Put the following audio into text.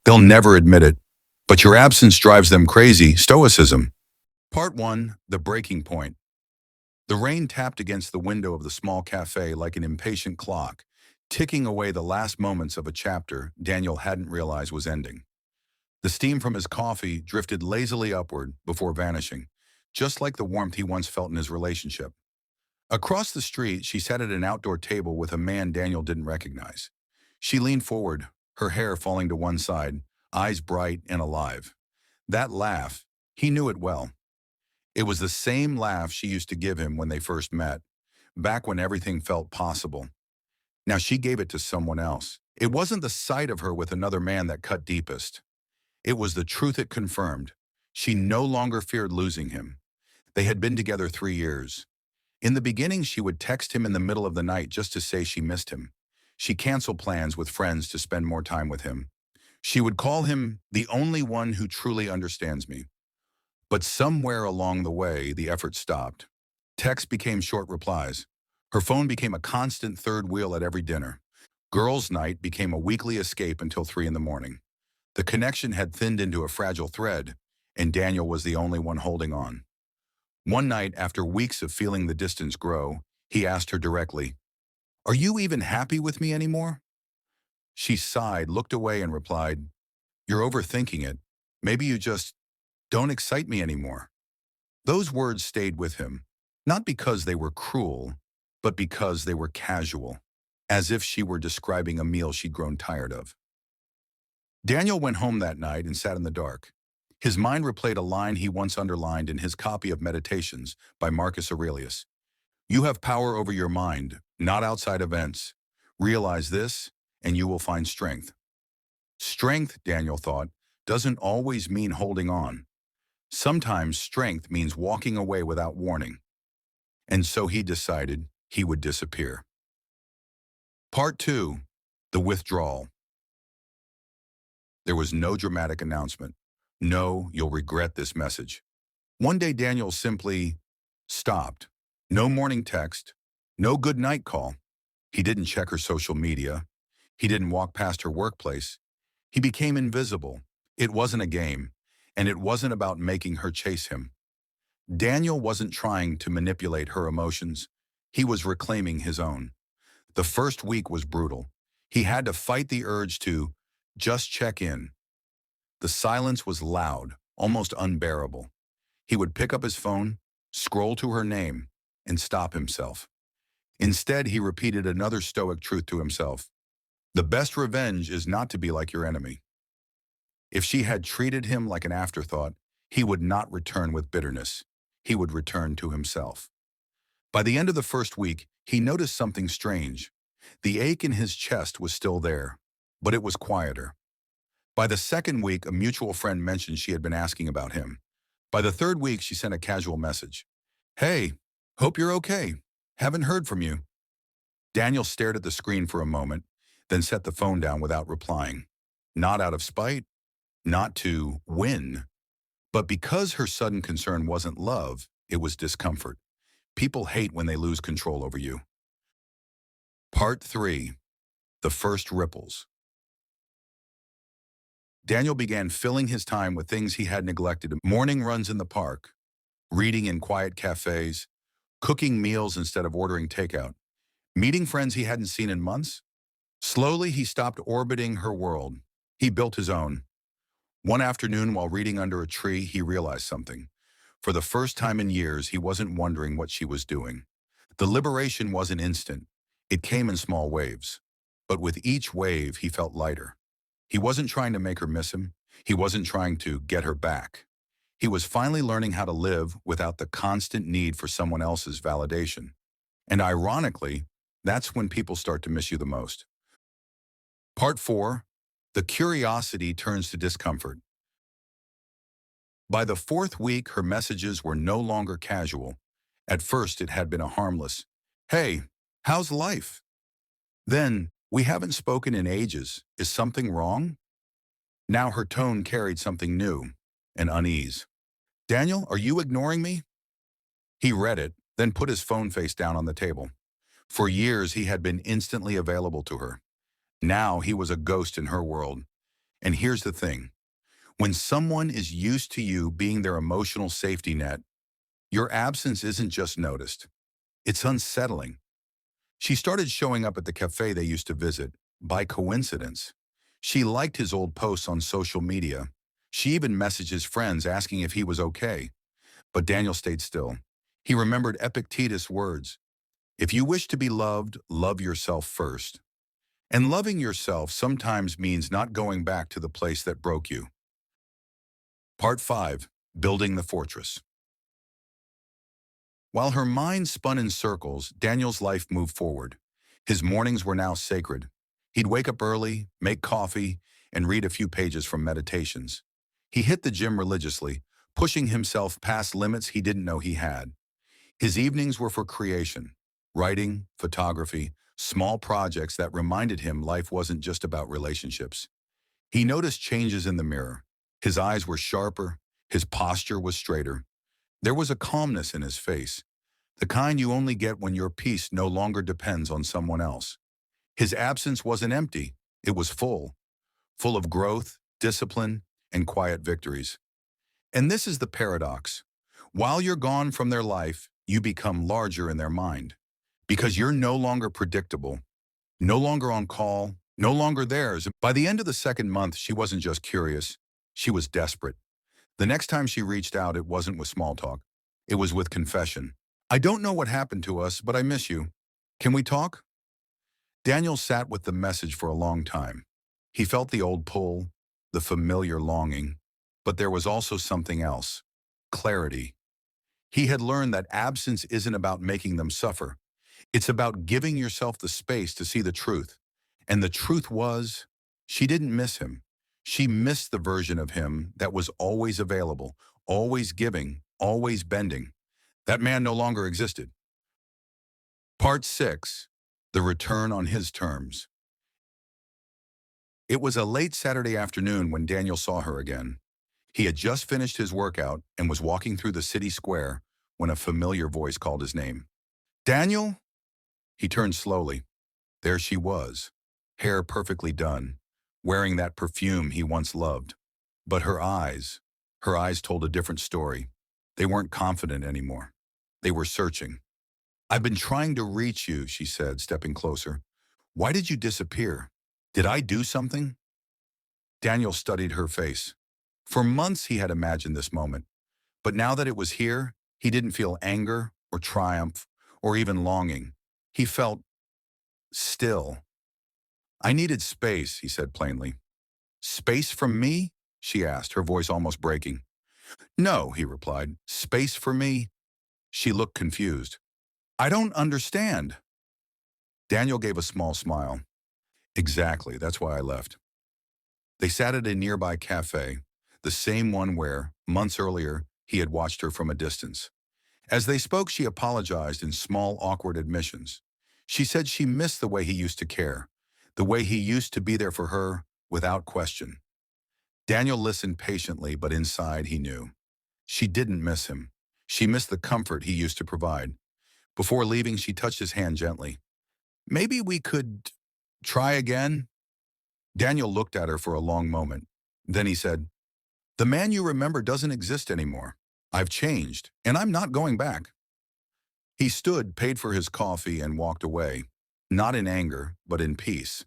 They'll never admit it, but your absence drives them crazy. Stoicism. Part 1. The Breaking Point. The rain tapped against the window of the small cafe like an impatient clock, ticking away the last moments of a chapter Daniel hadn't realized was ending. The steam from his coffee drifted lazily upward before vanishing, just like the warmth he once felt in his relationship. Across the street, she sat at an outdoor table with a man Daniel didn't recognize. She leaned forward, her hair falling to one side, eyes bright and alive. That laugh, he knew it well. It was the same laugh she used to give him when they first met, back when everything felt possible. Now she gave it to someone else. It wasn't the sight of her with another man that cut deepest. It was the truth it confirmed. She no longer feared losing him. They had been together 3 years. In the beginning, she would text him in the middle of the night just to say she missed him. She canceled plans with friends to spend more time with him. She would call him the only one who truly understands me. But somewhere along the way, the effort stopped. Texts became short replies. Her phone became a constant third wheel at every dinner. Girls' night became a weekly escape until 3 in the morning. The connection had thinned into a fragile thread, and Daniel was the only one holding on. One night, after weeks of feeling the distance grow, he asked her directly, "Are you even happy with me anymore?" She sighed, looked away, and replied, "You're overthinking it. Maybe you just don't excite me anymore." Those words stayed with him, not because they were cruel, but because they were casual, as if she were describing a meal she'd grown tired of. Daniel went home that night and sat in the dark. His mind replayed a line he once underlined in his copy of Meditations by Marcus Aurelius. "You have power over your mind, not outside events. Realize this, and you will find strength." Strength, Daniel thought, doesn't always mean holding on. Sometimes strength means walking away without warning. And so he decided he would disappear. Part 2. The Withdrawal. There was no dramatic announcement. No, you'll regret this message. One day Daniel simply stopped. No morning text, no good night call. He didn't check her social media. He didn't walk past her workplace. He became invisible. It wasn't a game, and it wasn't about making her chase him. Daniel wasn't trying to manipulate her emotions. He was reclaiming his own. The first week was brutal. He had to fight the urge to just check in. The silence was loud, almost unbearable. He would pick up his phone, scroll to her name, and stop himself. Instead, he repeated another Stoic truth to himself. The best revenge is not to be like your enemy. If she had treated him like an afterthought, he would not return with bitterness. He would return to himself. By the end of the first week, he noticed something strange. The ache in his chest was still there, but it was quieter. By the second week, a mutual friend mentioned she had been asking about him. By the third week, she sent a casual message. "Hey, hope you're okay. Haven't heard from you." Daniel stared at the screen for a moment, then set the phone down without replying. Not out of spite, not to win, but because her sudden concern wasn't love, it was discomfort. People hate when they lose control over you. Part 3. The First Ripples. Daniel began filling his time with things he had neglected: morning runs in the park, reading in quiet cafes, cooking meals instead of ordering takeout, meeting friends he hadn't seen in months. Slowly, he stopped orbiting her world. He built his own. One afternoon, while reading under a tree, he realized something. For the first time in years, he wasn't wondering what she was doing. The liberation wasn't instant. It came in small waves. But with each wave, he felt lighter. He wasn't trying to make her miss him. He wasn't trying to get her back. He was finally learning how to live without the constant need for someone else's validation. And ironically, that's when people start to miss you the most. Part 4. The curiosity turns to discomfort. By the fourth week, her messages were no longer casual. At first, it had been a harmless, "Hey, how's life?" Then, "We haven't spoken in ages. Is something wrong?" Now her tone carried something new, an unease. "Daniel, are you ignoring me?" He read it, then put his phone face down on the table. For years, he had been instantly available to her. Now he was a ghost in her world. And here's the thing. When someone is used to you being their emotional safety net, your absence isn't just noticed. It's unsettling. She started showing up at the cafe they used to visit, by coincidence. She liked his old posts on social media. She even messaged his friends asking if he was okay. But Daniel stayed still. He remembered Epictetus' words, "If you wish to be loved, love yourself first." And loving yourself sometimes means not going back to the place that broke you. Part 5. Building the Fortress. While her mind spun in circles, Daniel's life moved forward. His mornings were now sacred. He'd wake up early, make coffee, and read a few pages from meditations. He hit the gym religiously, pushing himself past limits he didn't know he had. His evenings were for creation, writing, photography, small projects that reminded him life wasn't just about relationships. He noticed changes in the mirror. His eyes were sharper, his posture was straighter. There was a calmness in his face, the kind you only get when your peace no longer depends on someone else. His absence wasn't empty, it was full of growth, discipline, and quiet victories. And this is the paradox. While you're gone from their life, you become larger in their mind. Because you're no longer predictable, no longer on call, no longer theirs. By the end of the second month, she wasn't just curious, she was desperate. The next time she reached out, it wasn't with small talk. It was with confession. "I don't know what happened to us, but I miss you. Can we talk?" Daniel sat with the message for a long time. He felt the old pull, the familiar longing, but there was also something else. Clarity. He had learned that absence isn't about making them suffer. It's about giving yourself the space to see the truth. And the truth was, she didn't miss him. She missed the version of him that was always available, always giving, always bending. That man no longer existed. Part 6. The Return on His Terms. It was a late Saturday afternoon when Daniel saw her again. He had just finished his workout and was walking through the city square when a familiar voice called his name. "Daniel?" He turned slowly. There she was, hair perfectly done, wearing that perfume he once loved. But her eyes told a different story. They weren't confident anymore. They were searching. "I've been trying to reach you," she said, stepping closer. "Why did you disappear? Did I do something?" Daniel studied her face. For months he had imagined this moment, but now that it was here, he didn't feel anger or triumph or even longing. He felt still. "I needed space," he said plainly. "Space from me?" she asked, her voice almost breaking. "No," he replied. "Space for me?" She looked confused. "I don't understand." Daniel gave a small smile. "Exactly, that's why I left." They sat at a nearby cafe, the same one where, months earlier, he had watched her from a distance. As they spoke, she apologized in small, awkward admissions. She said she missed the way he used to care, the way he used to be there for her, without question. Daniel listened patiently, but inside he knew. She didn't miss him. She missed the comfort he used to provide. Before leaving, she touched his hand gently. "Maybe we could try again?" Daniel looked at her for a long moment. Then he said, "The man you remember doesn't exist anymore. I've changed, and I'm not going back." He stood, paid for his coffee, and walked away, not in anger, but in peace.